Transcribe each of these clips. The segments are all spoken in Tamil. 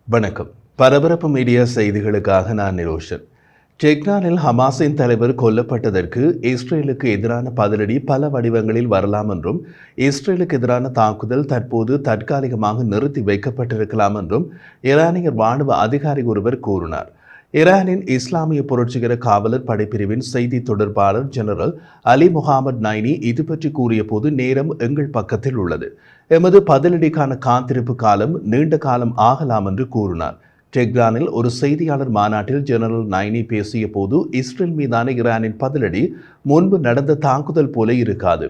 வணக்கம். பரபரப்பு மீடியா செய்திகளுக்காக நான் நிரோஷன். டெஹ்ரானில் ஹமாஸின் தலைவர் கொல்லப்பட்டதற்கு இஸ்ரேலுக்கு எதிரான பதிலடி பல வடிவங்களில் வரலாம் என்றும், இஸ்ரேலுக்கு எதிரான தாக்குதல் தற்போது தற்காலிகமாக நிறுத்தி வைக்கப்பட்டிருக்கலாம் என்றும் ஈரானிய ராணுவ அதிகாரி ஒருவர் கூறினார். ஈரானின் இஸ்லாமிய புரட்சிகர காவலர் படைப்பிரிவின் செய்தி தொடர்பாளர் ஜெனரல் அலி முகமது நைனி இது பற்றி கூறிய போது, நேரம் எங்கள் பக்கத்தில் உள்ளது. எமது பதிலடிக்கான காத்திருப்பு காலம் நீண்ட காலம் ஆகலாம் என்று கூறினார். டெஹ்ரானில் ஒரு செய்தியாளர் மாநாட்டில் ஜெனரல் நைனி பேசிய போது, இஸ்ரேல் மீதான ஈரானின் பதிலடி முன்பு நடந்த தாக்குதல் போல இருக்காது.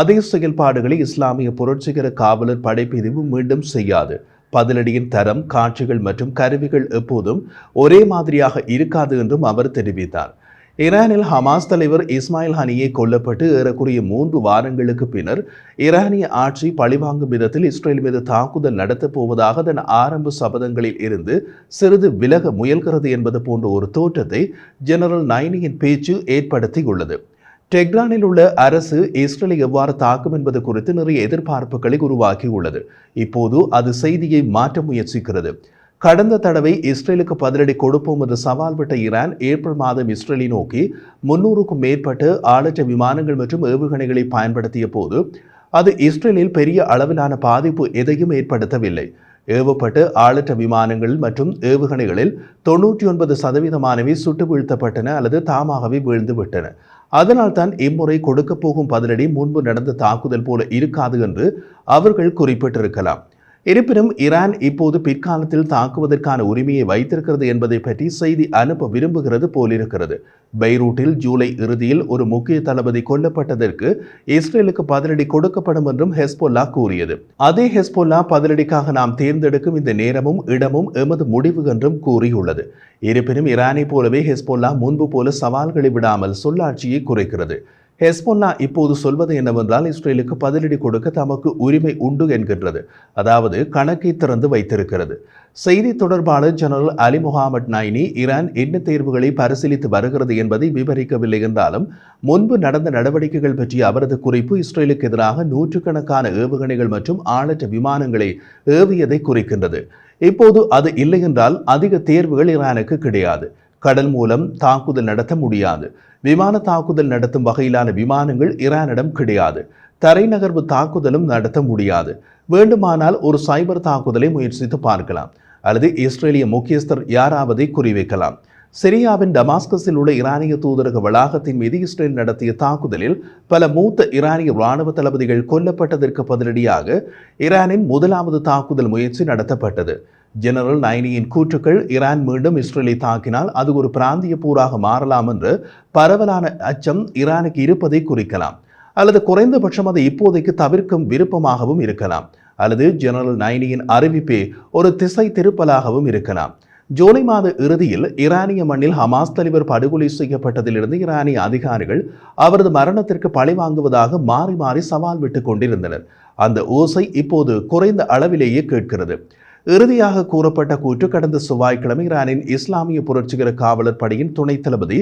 அதே செயல்பாடுகளை இஸ்லாமிய புரட்சிகர காவலர் படைப்பிரிவு மீண்டும் செய்யாது. பதிலடியின் தரம், காட்சிகள் மற்றும் கருவிகள் எப்போதும் ஒரே மாதிரியாக இருக்காது என்றும் அவர் தெரிவித்தார். ஈரானில் ஹமாஸ் தலைவர் இஸ்மாயில் ஹனியே கொல்லப்பட்டு ஏறக்குறைய 3 வாரங்களுக்கு பின்னர் ஈரானிய ஆட்சி பழிவாங்கும் விதத்தில் இஸ்ரேல் மீது தாக்குதல் நடத்தப் போவதாக தன் ஆரம்ப சபதங்களில் இருந்து சிறிது விலக முயல்கிறது என்பது போன்ற ஒரு தோற்றத்தை ஜெனரல் நைனியின் பேச்சு ஏற்படுத்தியுள்ளது. டெஹ்ரானில் உள்ள அரசு இஸ்ரேலை எவ்வாறு தாக்கும் என்பது குறித்து நிறைய எதிர்பார்ப்புகளை உருவாக்கியுள்ளது. இப்போது அது செய்தியை மாற்ற முயற்சிக்கிறது. கடந்த தடவை இஸ்ரேலுக்கு பதிலடி கொடுப்போம் என்று சவால் விட்ட ஈரான் ஏப்ரல் மாதம் இஸ்ரேலை நோக்கி 300க்கும் மேற்பட்ட ஆளற்ற விமானங்கள் மற்றும் ஏவுகணைகளை பயன்படுத்திய போது அது இஸ்ரேலில் பெரிய அளவிலான பாதிப்பு எதையும் ஏற்படுத்தவில்லை. ஏவப்பட்ட ஆளற்ற விமானங்கள் மற்றும் ஏவுகணைகளில் 99% சுட்டு வீழ்த்தப்பட்டன அல்லது தாமாகவே வீழ்ந்து விட்டன. அதனால்தான் இம்முறை கொடுக்கப் போகும் பதிலடி முன்பு நடந்த தாக்குதல் போல இருக்காது என்று அவர்கள் குறிப்பிட்டிருக்கலாம். இருப்பினும் ஈரான் இப்போது பிற்காலத்தில் தாக்குவதற்கான உரிமையை வைத்திருக்கிறது என்பதை பற்றி செய்தி அனுப்ப விரும்புகிறது போலிருக்கிறது. பெய்ரூட்டில் ஜூலை இறுதியில் ஒரு முக்கிய தளபதி கொல்லப்பட்டதற்கு இஸ்ரேலுக்கு பதிலடி கொடுக்கப்படும் என்றும் ஹெஸ்போல்லா கூறியது. அதே ஹெஸ்போல்லா பதிலடிக்காக நாம் தேர்ந்தெடுக்கும் இந்த நேரமும் இடமும் எமது முடிவு என்றும் கூறியுள்ளது. இருப்பினும் ஈரானை போலவே ஹெஸ்போல்லா முன்பு போல சவால்களை விடாமல் சொல்லாட்சியை குறைக்கிறது. ஹெஸ்போல்லா இப்போது சொல்வது என்னவென்றால், இஸ்ரேலுக்கு பதிலடி கொடுக்க தமக்கு உரிமை உண்டு என்கின்றது. அதாவது கணக்கை திறந்து வைத்திருக்கிறது. செய்தி தொடர்பாளர் ஜெனரல் அலி முகமது நைனி ஈரான் என்ன தேர்வுகளை பரிசீலித்து வருகிறது என்பதை விவரிக்கவில்லை என்றாலும், முன்பு நடந்த நடவடிக்கைகள் பற்றிய அவரது குறிப்பு இஸ்ரேலுக்கு எதிராக நூற்றுக்கணக்கான ஏவுகணைகள் மற்றும் ஆளற்ற விமானங்களை ஏவியதை குறிக்கின்றது. இப்போது அது இல்லை என்றால் அதிக தேர்வுகள் ஈரானுக்கு கிடையாது. கடல் மூலம் தாக்குதல் நடத்த முடியாது. விமான தாக்குதல் நடத்தும் வகையிலான விமானங்கள் ஈரானிடம் கிடையாது. தரைநகர்வு தாக்குதலும் நடத்த முடியாது. வேண்டுமானால் ஒரு சைபர் தாக்குதலை முயற்சித்து பார்க்கலாம், அல்லது இஸ்ரேலிய முக்கியஸ்தர் யாராவதை குறிவைக்கலாம். சிரியாவின் டமாஸ்கஸில் உள்ள ஈரானிய தூதரக வளாகத்தின் மீது இஸ்ரேல் நடத்திய தாக்குதலில் பல மூத்த ஈரானிய இராணுவ தளபதிகள் கொல்லப்பட்டதற்கு பதிலடியாக ஈரானின் முதலாவது தாக்குதல் முயற்சி நடத்தப்பட்டது. ஜெனரல் நைனியின் கூற்றுக்கள், ஈரான் மீண்டும் இஸ்ரேலை தாக்கினால் அது ஒரு பிராந்திய போராக மாறலாம் என்று பரவலான அச்சம் ஈரானுக்கு இருப்பதை குறிக்கலாம், அல்லது குறைந்தபட்சம் அதை இப்போதைக்கு தவிர்க்கும் விருப்பமாகவும் இருக்கலாம், அல்லது ஜெனரல் நைனியின் அறிவிப்பே ஒரு திசை திருப்பலாகவும் இருக்கலாம். ஜூலை மாத இறுதியில் ஈரானிய மண்ணில் ஹமாஸ் தலைவர் படுகொலை செய்யப்பட்டதிலிருந்து ஈரானிய அதிகாரிகள் அவரது மரணத்திற்கு பழி வாங்குவதாக மாறி மாறி சவால் விட்டுக் கொண்டிருந்தனர். அந்த ஓசை இப்போது குறைந்த அளவிலேயே கேட்கிறது. இறுதியாக கூறப்பட்ட கூற்று கடந்த செவ்வாய்க்கிழமை ஈரானின் இஸ்லாமிய புரட்சிகர காவலர் படையின் துணை தளபதி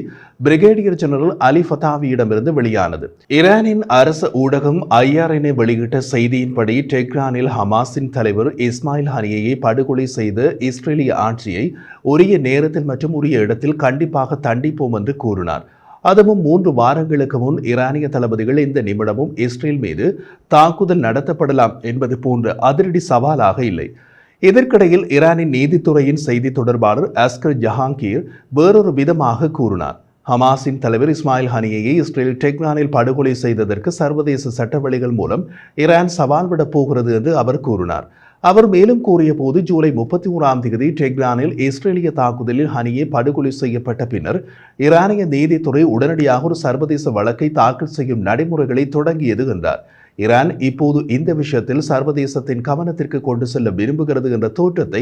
பிரிகேடியர் ஜெனரல் அலி ஃபதாவியிடமிருந்து வெளியானது. ஈரானின் அரசு ஊடகம் IRNA வெளியிட்ட செய்தியின்படி, டெஹ்ரானில் ஹமாஸின் தலைவர் இஸ்மாயில் ஹனியை படுகொலை செய்த இஸ்ரேலிய ஆட்சியை உரிய நேரத்தில் மற்றும் உரிய இடத்தில் கண்டிப்பாக தண்டிப்போம் என்று கூறினார். அதுவும் 3 வாரங்களுக்கு முன் ஈரானிய தளபதிகள் இந்த நிமிடமும் இஸ்ரேல் மீது தாக்குதல் நடத்தப்படலாம் என்பது போன்ற அதிரடி சவாலாக இல்லை. இதற்கிடையில் ஈரானின் நீதித்துறையின் செய்தி தொடர்பாளர் அஸ்கர் ஜஹாங்கீர் வேறொரு விதமாக கூறினார். ஹமாஸின் தலைவர் இஸ்மாயில் ஹனியை இஸ்ரேல் டெஹ்ரானில் படுகொலை செய்ததற்கு சர்வதேச சட்ட வழிகள் மூலம் ஈரான் சவால் விடப் போகிறது என்று அவர் கூறினார். அவர் மேலும் கூறிய போது, ஜூலை 31ஆம் தேதி டெஹ்ரானில் இஸ்ரேலிய தாக்குதலில் ஹனியே படுகொலை செய்யப்பட்ட பின்னர் ஈரானிய நீதித்துறை உடனடியாக ஒரு சர்வதேச வழக்கை தாக்கல் செய்யும் நடைமுறைகளை தொடங்கியது என்றார். ஈரான் இப்போது இந்த விஷயத்தில் சர்வதேசத்தின் கவனத்திற்கு கொண்டு செல்ல விரும்புகிறது என்ற தோற்றத்தை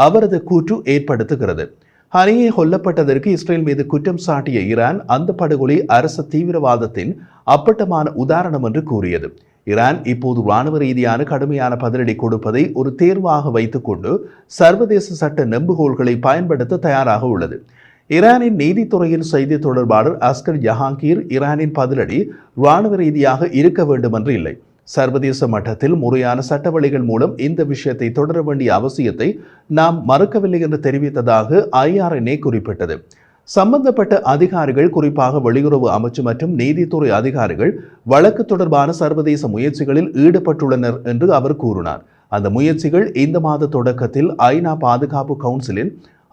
அவரது கூற்று ஏற்படுத்துகிறது. ஹனியே கொல்லப்பட்டதற்கு இஸ்ரேல் மீது குற்றம் சாட்டிய ஈரான் அந்த படுகொலை அரசு தீவிரவாதத்தின் அப்பட்டமான உதாரணம் என்று கூறியது. ஈரான் இப்போது இராணுவ ரீதியான கடுமையான பதிலடி கொடுப்பதை ஒரு தேர்வாக வைத்துக்கொண்டு சர்வதேச சட்ட நெம்புகோல்களை பயன்படுத்த தயாராக உள்ளது. ஈரானின் நீதித்துறையின் செய்தி தொடர்பாளர் அஸ்கர் ஜஹாங்கீர், ஈரானின் பதிலடி இராணுவ ரீதியாக இருக்க வேண்டும் என்று இல்லை, சர்வதேச மட்டத்தில் முறையான சட்ட வழிகள் மூலம் இந்த விஷயத்தை தொடர வேண்டிய அவசியத்தை நாம் மறுக்கவில்லை என்று தெரிவித்ததாக IRNA குறிப்பிட்டது. சம்பந்தப்பட்ட அதிகாரிகள், குறிப்பாக வெளியுறவு அமைச்சு மற்றும் நீதித்துறை அதிகாரிகள் வழக்கு தொடர்பான சர்வதேச முயற்சிகளில் ஈடுபட்டுள்ளனர் என்று அவர் கூறினார். அந்த முயற்சிகள் இந்த மாத தொடக்கத்தில் ஐநா பாதுகாப்பு கவுன்சிலின்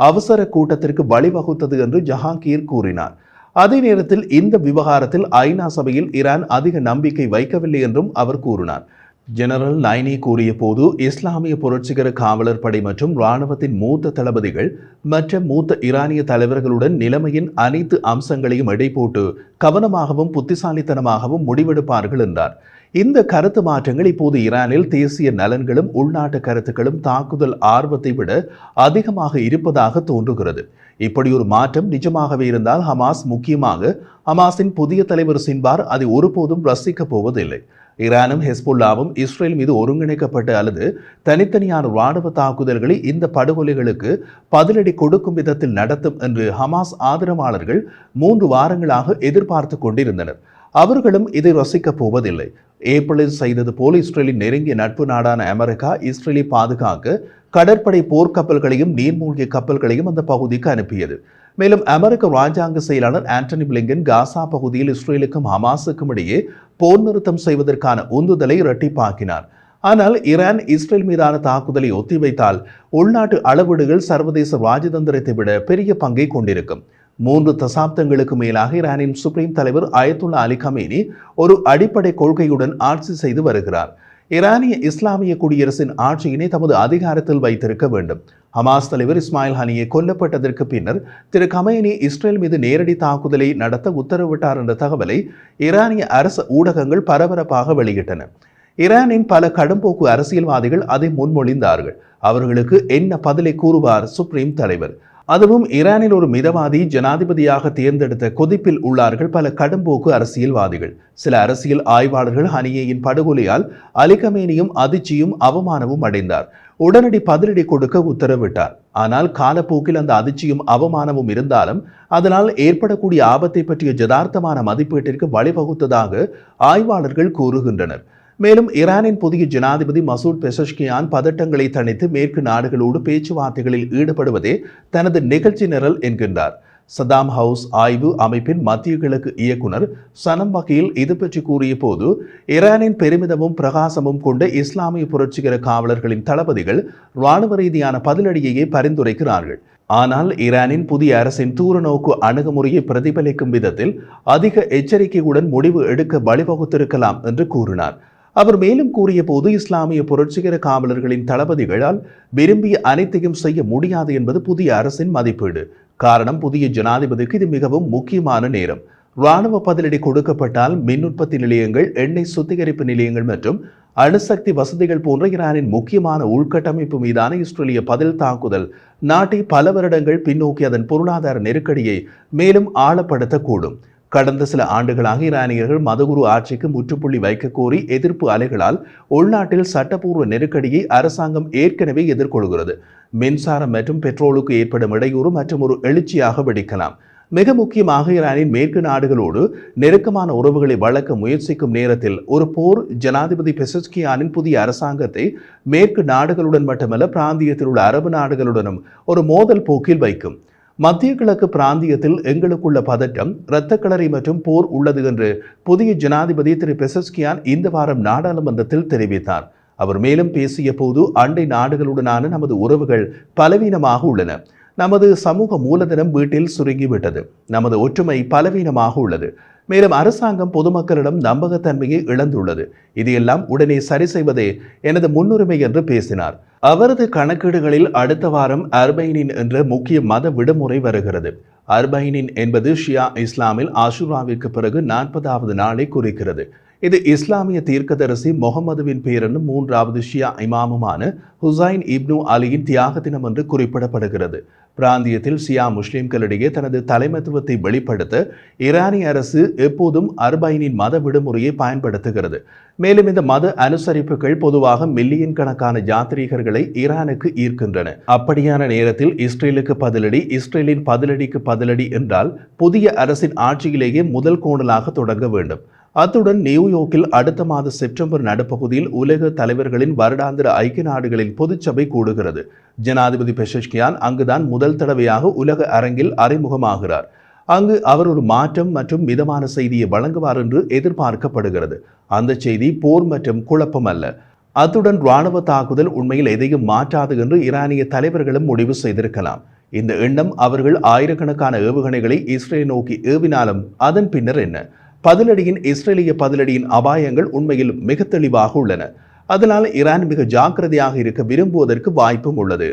அவசர கூட்டத்திற்கு வழிவகுத்தது என்று ஜஹாங்கீர் கூறினார். அதே நேரத்தில் இந்த விவகாரத்தில் ஐநா சபையில் ஈரான் அதிக நம்பிக்கை வைக்கவில்லை என்றும் அவர் கூறினார். ஜெனரல் நைனி கூறிய போது, இஸ்லாமிய புரட்சிகர காவலர் படை மற்றும் இராணுவத்தின் மூத்த தளபதிகள் மற்றும் மூத்த ஈரானிய தலைவர்களுடன் நிலைமையின் அனைத்து அம்சங்களையும் எடைபோட்டு கவனமாகவும் புத்திசாலித்தனமாகவும் முடிவெடுப்பார்கள் என்றார். இந்த கருத்து மாற்றங்கள் இப்போது ஈரானில் தேசிய நலன்களும் உள்நாட்டு கருத்துக்களும் தாக்குதல் ஆர்வத்தை விட அதிகமாக இருப்பதாக தோன்றுகிறது. இப்படி ஒரு மாற்றம் நிஜமாகவே இருந்தால் முக்கியமாக ஹமாஸின் புதிய தலைவர் சின்வார் அதை ஒருபோதும் ரசிக்கப் போவதில்லை. ஈரானும் ஹெஸ்புல்லாவும் இஸ்ரேல் மீது ஒருங்கிணைக்கப்பட்ட அல்லது தனித்தனியான இராணுவ தாக்குதல்களை இந்த படுகொலைகளுக்கு பதிலடி கொடுக்கும் விதத்தில் நடத்தும் என்று ஹமாஸ் ஆதரவாளர்கள் 3 வாரங்களாக எதிர்பார்த்து கொண்டிருந்தனர். அவர்களும் இதை ரசிக்கப் போவதில்லை. ஏப்ரலில் செய்தது போல் இஸ்ரேலின் நெருங்கிய நட்பு நாடான அமெரிக்கா இஸ்ரேலை பாதுகாக்க கடற்படை போர்க்கப்பல்களையும் நீர்மூழ்கிய கப்பல்களையும் அந்த பகுதிக்கு அனுப்பியது. மேலும் அமெரிக்க ராஜாங்க செயலாளர் ஆண்டனி பிளிங்கன் காசா பகுதியில் இஸ்ரேலுக்கும் ஹமாஸுக்கும் இடையே போர் நிறுத்தம் செய்வதற்கான உந்துதலை இரட்டிப்பாக்கினார். ஆனால் ஈரான் இஸ்ரேல் மீதான தாக்குதலை ஒத்திவைத்தால் உள்நாட்டு அளவீடுகள் சர்வதேச ராஜதந்திரத்தை விட பெரிய பங்கை கொண்டிருக்கும். 3 தசாப்தங்களுக்கு மேலாக ஈரானின் சுப்ரீம் தலைவர் அயத்துல்லா அலி கமேனி ஒரு அடிப்படை கொள்கையுடன் ஆட்சி செய்து வருகிறார். ஈரானிய இஸ்லாமிய குடியரசின் ஆட்சியினை தமது அதிகாரத்தில் வைத்திருக்க வேண்டும். ஹமாஸ் தலைவர் இஸ்மாயில் ஹனியை கொல்லப்பட்டதற்கு பின்னர் திரு கமேனி இஸ்ரேல் மீது நேரடி தாக்குதலை நடத்த உத்தரவிட்டார் என்ற தகவலை ஈரானிய அரசு ஊடகங்கள் பரபரப்பாக வெளியிட்டன. ஈரானின் பல கடும்போக்கு அரசியல்வாதிகள் அதை முன்மொழிந்தார்கள். அவர்களுக்கு என்ன பதிலை கூறுவார் சுப்ரீம் தலைவர்? அதுவும் ஈரானில் ஒரு மிதவாதி ஜனாதிபதியாக தேர்ந்தெடுத்த கொதிப்பில் உள்ளார்கள் பல கடும்போக்கு அரசியல்வாதிகள். சில அரசியல் ஆய்வாளர்கள் ஹனியேயின் படுகொலையால் அலி கமேனியும் அதிர்ச்சியும் அவமானமும் அடைந்தார். உடனடி பதிலடி கொடுக்க உத்தரவிட்டார். ஆனால் காலப்போக்கில் அந்த அதிர்ச்சியும் அவமானமும் இருந்தாலும் அதனால் ஏற்படக்கூடிய ஆபத்தை பற்றிய யதார்த்தமான மதிப்பீட்டிற்கு வழிவகுத்ததாக ஆய்வாளர்கள் கூறுகின்றனர். மேலும் ஈரானின் புதிய ஜனாதிபதி மசூத் பெசஷ்கியான் பதட்டங்களை தணித்து மேற்கு நாடுகளோடு பேச்சுவார்த்தைகளில் ஈடுபடுவதே தனது நிகழ்ச்சி நிரல் என்கின்றார். சதாம் ஹவுஸ் ஆய்வு அமைப்பின் மத்திய கிழக்கு இயக்குனர் சனம் வகையில் இது பற்றி கூறிய போது, ஈரானின் பெருமிதமும் பிரகாசமும் கொண்ட இஸ்லாமிய புரட்சிகர காவலர்களின் தளபதிகள் இராணுவ ரீதியான பதிலடியையே பரிந்துரைக்கிறார்கள். ஆனால் ஈரானின் புதிய அரசின் தூரநோக்கு அணுகுமுறையை பிரதிபலிக்கும் விதத்தில் அதிக எச்சரிக்கையுடன் முடிவு எடுக்க வழிவகுத்திருக்கலாம் என்று கூறினார். அவர் மேலும் கூறிய போது, இஸ்லாமிய புரட்சிகர காவலர்களின் தளபதிகளால் விரும்பிய அனைத்தையும் செய்ய முடியாது என்பது புதிய அரசின் மதிப்பீடு. காரணம், புதிய ஜனாதிபதிக்கு இது மிகவும் முக்கியமான நேரம். இராணுவ பதிலடி கொடுக்கப்பட்டால் மின் உற்பத்தி நிலையங்கள், எண்ணெய் சுத்திகரிப்பு நிலையங்கள் மற்றும் அணுசக்தி வசதிகள் போன்ற ஈரானின் முக்கியமான உள்கட்டமைப்பு மீதான இஸ்ரேலிய பதில் தாக்குதல் நாட்டை பல வருடங்கள் பின்னோக்கி அதன் பொருளாதார நெருக்கடியை மேலும் ஆழப்படுத்தக்கூடும். கடந்த சில ஆண்டுகளாக ஈரானியர்கள் மதகுரு ஆட்சிக்கு முற்றுப்புள்ளி வைக்க கோரி எதிர்ப்பு அலைகளால் உள்நாட்டில் சட்டப்பூர்வ நெருக்கடியை அரசாங்கம் ஏற்கனவே எதிர்கொள்கிறது. மின்சாரம் மற்றும் பெட்ரோலுக்கு ஏற்படும் இடையூறு மற்றும் ஒரு எழுச்சியாக வெடிக்கலாம். மிக முக்கியமாக ஈரானின் மேற்கு நாடுகளோடு நெருக்கமான உறவுகளை வளர்க்க முயற்சிக்கும் நேரத்தில் ஒரு போர் ஜனாதிபதி பெசஷ்கியானின் புதிய அரசாங்கத்தை மேற்கு நாடுகளுடன் மட்டுமல்ல பிராந்தியத்தில் உள்ள அரபு நாடுகளுடனும் ஒரு மோதல் போக்கில் வைக்கும். மத்திய கிழக்கு பிராந்தியத்தில் எங்களுக்குள்ள பதட்டம், இரத்தக்களரி மற்றும் போர் உள்ளது என்று புதிய ஜனாதிபதி திரு பெசஷ்கியான் இந்த வாரம் நாடாளுமன்றத்தில் தெரிவித்தார். அவர் மேலும் பேசிய போது, அண்டை நாடுகளுடனான நமது உறவுகள் பலவீனமாக உள்ளன. நமது சமூக மூலதனம் வீட்டில் சுருங்கிவிட்டது. நமது ஒற்றுமை பலவீனமாக உள்ளது. மேலும் அரசாங்கம் பொதுமக்களிடம் நம்பகத்தன்மையை இழந்துள்ளது. இதையெல்லாம் உடனே சரி செய்வதே எனது முன்னுரிமை என்று பேசினார். அவரது கணக்கீடுகளில் அடுத்த வாரம் அர்பைனின் என்ற முக்கிய மத விடுமுறை வருகிறது. அர்பைனின் என்பது ஷியா இஸ்லாமில் ஆஷுராவிற்கு பிறகு 40வது நாளை குறிக்கிறது. இது இஸ்லாமிய தீர்க்கதரிசி முகமதுவின் பேரனும் 3வது ஷியா இமாமுமான ஹுசைன் இப்னு அலியின் தியாக தினம் என்று குறிப்பிடப்படுகிறது. பிராந்தியத்தில் ஷியா முஸ்லிம்களிடையே தனது தலைமைத்துவத்தை வெளிப்படுத்த ஈரானிய அரசு எப்போதும் அர்பைனின் மத விடுமுறையை பயன்படுத்துகிறது. மேலும் இந்த மத அனுசரிப்புகள் பொதுவாக மில்லியன் கணக்கான யாத்ரீகர்களை ஈரானுக்கு ஈர்க்கின்றன. அப்படியான நேரத்தில் இஸ்ரேலுக்கு பதிலடி, இஸ்ரேலின் பதிலடிக்கு பதிலடி என்றால் புதிய அரசின் ஆட்சியிலேயே முதல் கோணலாக தொடங்க வேண்டும். அத்துடன் நியூயோர்க்கில் அடுத்த மாத செப்டம்பர் நடுப்பகுதியில் உலக தலைவர்களின் வருடாந்திர ஐக்கிய நாடுகளின் பொதுச்சபை கூடுகிறது. ஜனாதிபதி பெஷஷ்கியான் அங்குதான் முதல் தடவையாக உலக அரங்கில் அறிமுகமாகிறார். அங்கு அவர் ஒரு மாற்றம் மற்றும் மிதமான செய்தியை வழங்குவார் என்று எதிர்பார்க்கப்படுகிறது. அந்த செய்தி போர் மற்றும் குழப்பம் அல்ல. அத்துடன் இராணுவ தாக்குதல் உண்மையில் எதையும் மாற்றாது என்று ஈரானிய தலைவர்களும் முடிவு செய்திருக்கலாம். இந்த எண்ணம் அவர்கள் ஆயிரக்கணக்கான ஏவுகணைகளை இஸ்ரேல் நோக்கி ஏவினாலும் அதன் பின்னர் என்ன? இஸ்ரேலிய பதிலடியின் அபாயங்கள் உண்மையில் மிக தெளிவாக உள்ளன. அதனால் ஈரான் மிக ஜாக்கிரதையாக இருக்க விரும்புவதற்கு வாய்ப்பும் உள்ளது.